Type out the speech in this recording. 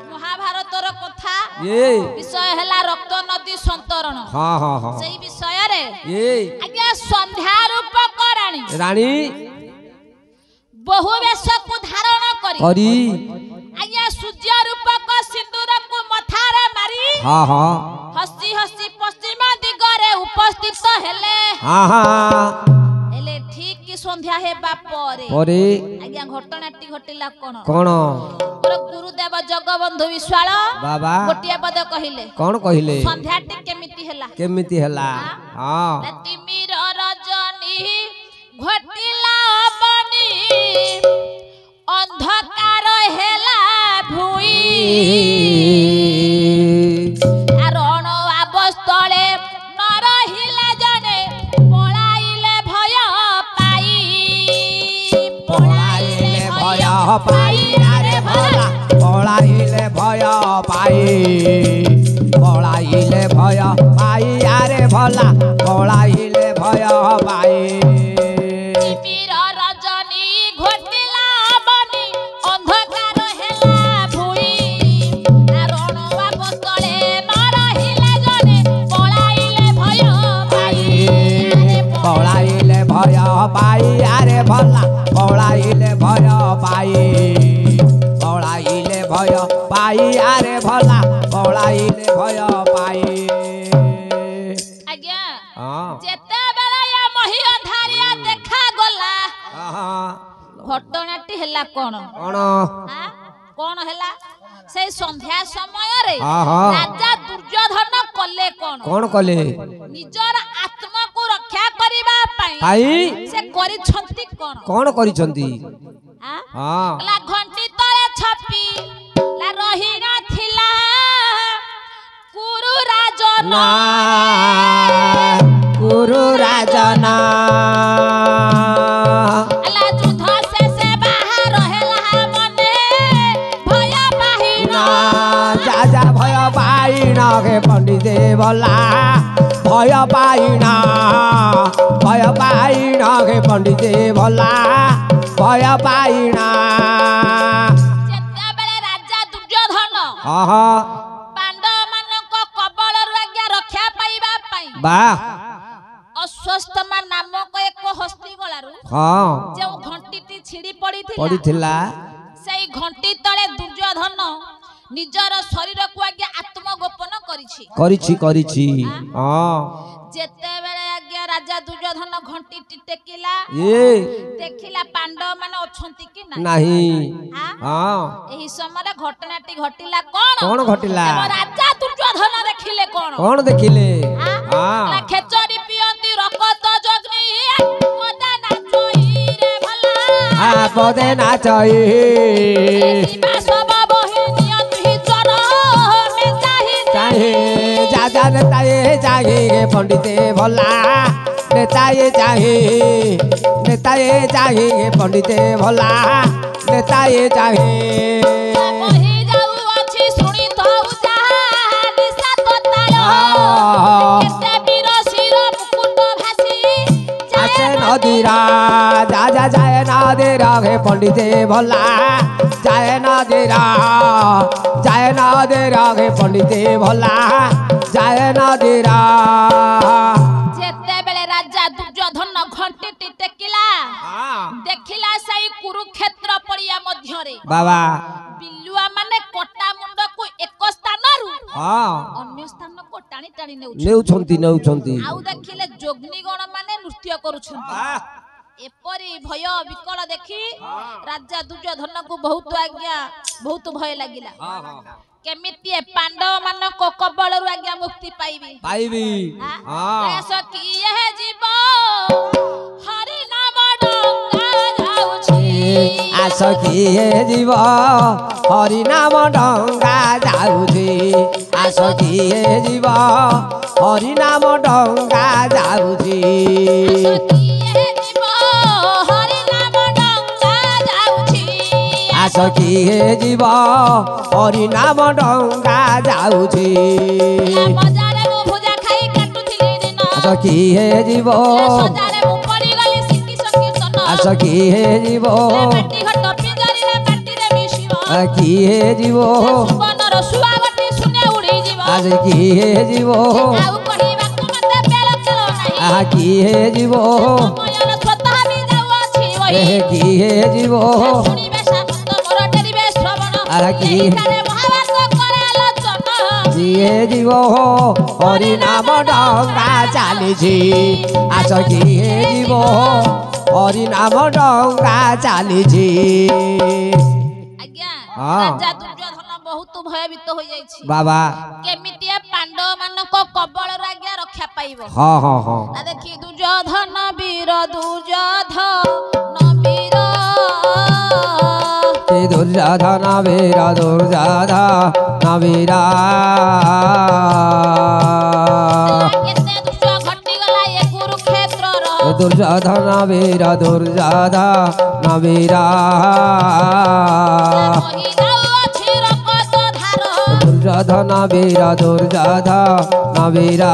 महाभारतर कथा विषय है रक्त नदी संतरण। से विषय रे आज्ञा संध्या रूपक रानी रानी बहु वेश को धारण करी आज्ञा सूर्य रूपक सिंदूर को मथारे मारी हसी हसी पश्चिम दिगरे उपस्थित हेले। ठीक की संध्या हेबा परे आज्ञा घटनाटी घटिला कोन गुरुदेव जगबंधु विश्वाल बाबा गोटिया पद कहिले कोन कहिले संध्याटी केमिति हेला तिमिर रजनी घटिला बनी अंधकार हेला भुई रण अवस्थले न रहिला जने पळाइले भय पाई अरे भला पळाइले भय पाई अरे भला पळाइले भय पाई तिमिर रजनी घटिला बनी अंधकार हेला भुई रण अवस्थले न रहिला जने पळाइले भय पाई अरे भला पळाइले भय पाई अरे भला पळाइले भय पाई आज्ञा जेते बेला या मही अंधारिया देखा गला घटनाटी हेला कोन हेला से संध्या समय रे राजा दुर्योधन कले कोन कले निजर आत्मा को रक्षा करिबा पई से करि छंती कोन करिसंती ला घंटी तळे छपी ला रही न थिला गुरु राजना अला युद्ध से बाहर हेला मने भय पाहिना जा भय पाइना के पंडित बोला भय पाइना के पंडित बोला भय पाइना जेते बेले राजा दुर्योधन पांडव मानक कबल आज्ञा रक्षा पाइबा पई अस्वस्थमा नामक एक हस्ती गलारु जे घंटीटी छिड़ी पड़ीथिला सेई घंटी तळे दुर्योधन निजर शरीर को आज्ञा आत्मगोपन करिछि जेते बेले आज्ञा राजा दुर्योधन घंटी टेकिला देखिला पांडव माने अछंती कि नाही एही समय घटनाटी घटिला कोन घटिला राजा दुर्योधन देखिले कोन देखिले खेचरी पियंती रकत जग्नि पदे नाचई रे भला पदे नाचई सब बहिनी तुही चर में चाहे जा नेताए चाहे पंडित भला नेताए चाहे पंडित भला नेताए चाहे बहि जाऊ अछि सुनी तो निशा तोताल केते वीर शिर मुकुट भासी जाए नदीरा जाए नदीरा हे पंडित भला जाए नदीरा हे पंडित भला जाए नदीरा जेते बेले राजा दुर्योधन घंटी टेकिला देखिला सई कुरुक्षेत्र पड़िया मध्य रे बाबा बिल्लुआ माने कोटा मुंड को एक स्थानरु अन्य स्थान को टाणी टाणी नेउछंती आउ देखिले जोग्नी गण माने नृत्य करूछंती एपरी भय विकल देखी राजा दुर्योधन को बहुत आज्ञा बहुत भय लागिला केमिति पांडव मानक कबल रु आज्ञा मुक्ति पाइबी सखी यह जीव हरि नाम डंगा जाउछि सखी जीव हरि नाम डंगा जाउछि सखी जीव हरि नाम डंगा जाउछि सखी जीव हरि नाम डंगा जाउछि सखी जीव सखी जीव କିଏ ଯିବ ସୁବର୍ଣ୍ଣର ଶୁଆଗଟି ଶୂନ୍ୟ ଉଡ଼ିଯିବ ଆଜି କିଏ ଯିବ ଆଉ କହିବାକୁ ମତେ ବେଳ କାଳ ନାହିଁ କିଏ ଯିବ ସମୟର ସ୍ୱତଃ ବି ଯାଉଅଛି ବହି କିଏ ଯିବ ଶୁଣିବେ ସାମନ୍ତ ମୋର ଡେରିବେ ଶ୍ରବଣ କିଏ ଏହିଠାରେ ମହାଭାରତ କରେ ଆଲୋଚନା କିଏ ଯିବ ହରି ନାମ ଡଙ୍ଗା ଚାଲିଛି ଆସ କିଏ ଯିବ ହରି ନାମ ଡଙ୍ଗା ଚାଲିଛି ଆଜ୍ଞା ହଁ। ରାଜା ଦୁର୍ଯ୍ୟୋଧନ ବହୁତ ଭୟଭୀତ ହୋଇଯାଇଛି ବାବା କେମିତି ପାଣ୍ଡବ ମାନଙ୍କ କବଳରୁ ଆଜ୍ଞା ରକ୍ଷା ପାଇବ ହଁ ହଁ ହଁ ନା ଦେଖି ଦୁର୍ଯ୍ୟୋଧନ ବୀର ଦୁର୍ଯ୍ୟୋଧନ ବୀର ଦୁର୍ଯ୍ୟୋଧନ ବୀର ଦୁର୍ଯ୍ୟୋଧନ ବୀର କେତେ ଦୁଷ୍ଟ ଘଟିଗଲା ଏ କୁରୁକ୍ଷେତ୍ରର ଦୁର୍ଯ୍ୟୋଧନ ବୀର ଦୁର୍ଯ୍ୟୋଧନ ବୀର ବହି ଯାଉଅଛି ରକ୍ତ ଧାର ଦୁର୍ଯ୍ୟୋଧନ ବୀର ଦୁର୍ଯ୍ୟୋଧନ ବୀର